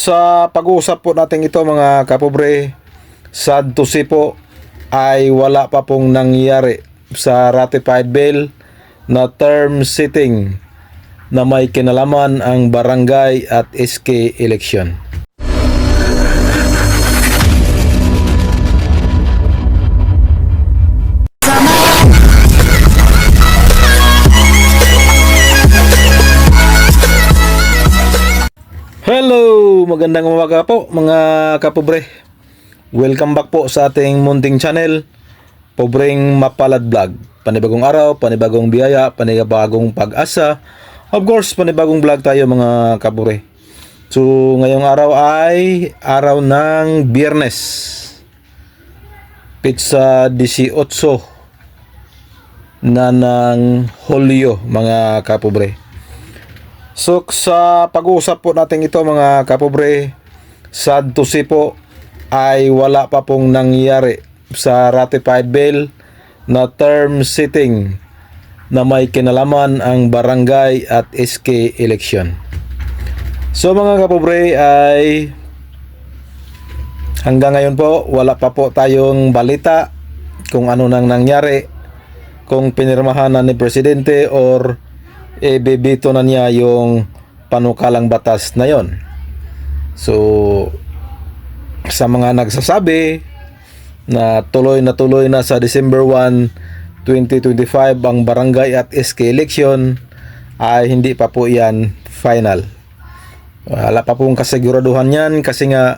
Sa pag-uusap po natin ito mga kapobre, sad to see po ay wala pa pong nangyayari sa ratified bill na term setting na may kinalaman ang barangay at SK election. Hello! Magandang umaga po mga kapobre. Welcome back po sa ating munting channel, Pobreng Mapalad Vlog. Panibagong araw, panibagong biyaya, panibagong pag-asa. Of course, panibagong vlog tayo mga kapobre. So, ngayong araw ay araw ng Biyernes. Pizza 18 na ng Hulyo mga kapobre. So sa pag-uusap po natin ito mga kapobre, sad to see po ay wala pa pong nangyayari sa ratified bill na term setting na may kinalaman ang barangay at SK election. So mga kapobre ay hanggang ngayon po wala pa po tayong balita kung ano nang nangyari, kung pinirmahan na ni Presidente or bibito na niya yung panukalang batas na yon. So sa mga nagsasabi na tuloy na sa December 1, 2025 ang barangay at SK election, ay hindi pa po yan final. Wala pa pong kasiguraduhan yan kasi nga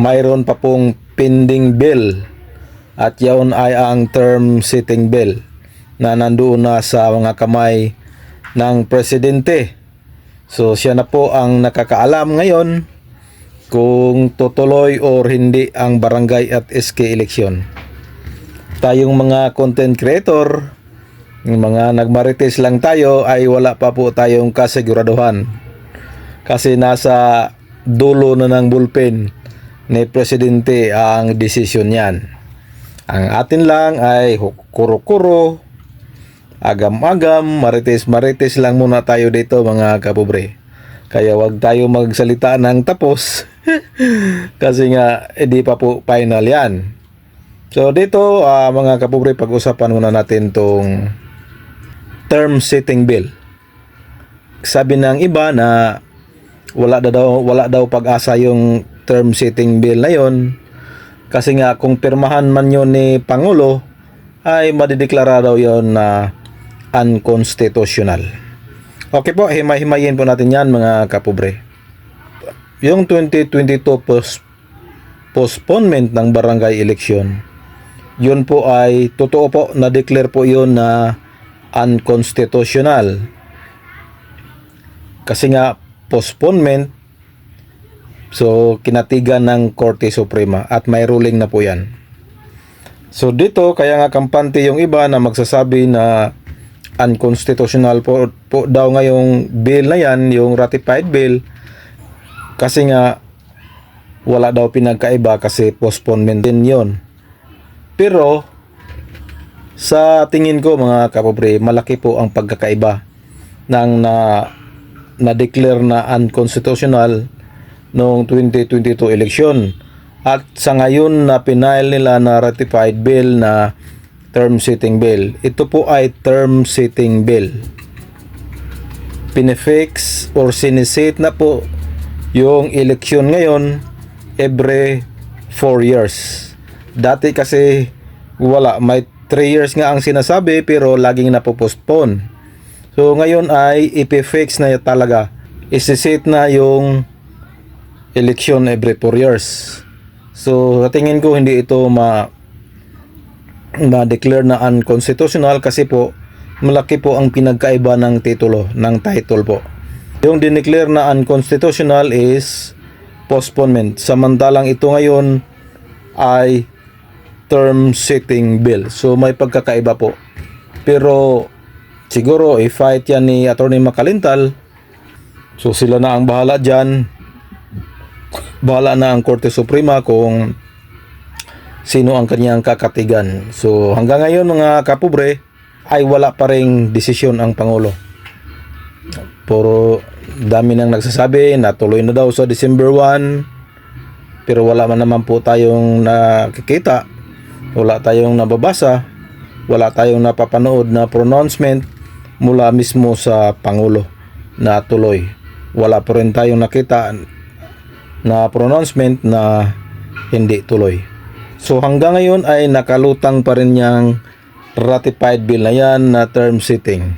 mayroon pa pong pending bill at yaon ay ang term setting bill na nandoon na sa mga kamay ng Presidente. So siya na po ang nakakaalam ngayon kung tutuloy or hindi ang barangay at SK election. Tayong mga content creator, yung mga nagmarites lang tayo, ay wala pa po tayong kasiguraduhan kasi nasa dulo na ng bulpen ni Presidente ang desisyon niyan. Ang atin lang ay kuro-kuro, agam-agam, marites lang muna tayo dito mga kapobre. Kaya wag tayo magsalita ng tapos kasi nga hindi pa po final yan. So dito mga kapobre, pag-usapan muna natin tong term setting bill. Sabi ng iba na wala daw pag-asa yung term setting bill na yon kasi nga kung pirmahan man yun ni Pangulo ay madideklara daw yon na unconstitutional. Okay po, himay-himayin po natin yan mga kapobre. Yung 2022 postponement ng barangay election, yun po ay totoo po, na-declare po yun na unconstitutional. Kasi nga postponement, so kinatigan ng Korte Suprema at may ruling na po yan. So dito, kaya nga kampante yung iba na magsasabi na unconstitutional po daw ngayong bill na yan, yung ratified bill, kasi nga wala daw pinagkaiba kasi postponement din yon. Pero sa tingin ko mga kapobre, malaki po ang pagkakaiba ng na-declare na unconstitutional noong 2022 election at sa ngayon na pinail nila na ratified bill na term setting bill. Ito po ay term setting bill. Pinefix or sinisate na po yung eleksyon ngayon every 4 years. Dati kasi wala, may 3 years nga ang sinasabi pero laging napopostpone. So ngayon ay ipifix na talaga. Isisate na yung eleksyon every 4 years. So sa tingin ko hindi ito na-declare na unconstitutional kasi po malaki po ang pinagkaiba ng titulo, ng title po. Yung dineclare na unconstitutional is postponement, samantalang ito ngayon ay term setting bill. So may pagkakaiba po. Pero siguro i-fight yan ni Attorney Makalintal. So sila na ang bahala dyan. Bahala na ang Korte Suprema kung sino ang kanyang kakatigan. So hanggang ngayon mga kapobre ay wala pa ring desisyon ang Pangulo. Puro Dami nang nagsasabi na tuloy na daw sa December 1, pero wala man naman po tayong nakikita, wala tayong nababasa, wala tayong napapanood na pronouncement mula mismo sa Pangulo na tuloy. Wala po rin tayong nakita na pronouncement na hindi tuloy. So hanggang ngayon ay nakalutang pa rin yung ratified bill na yan na term setting.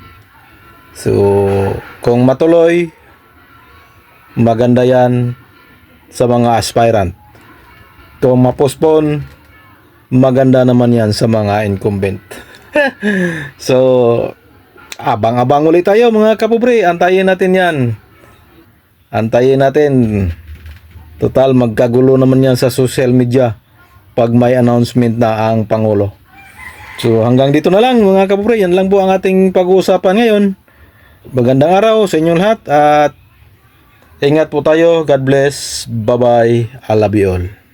So kung matuloy, maganda yan sa mga aspirant. Kung mapospone, maganda naman yan sa mga incumbent. So abang-abang ulit tayo mga kapobre. Antayin natin yan. Antayin natin. Total magkagulo naman yan sa social media pag may announcement na ang Pangulo. So hanggang dito na lang mga kapobre. Yan lang po ang ating pag-uusapan ngayon. Magandang araw sa inyong lahat at ingat po tayo. God bless. Bye-bye. I love you all.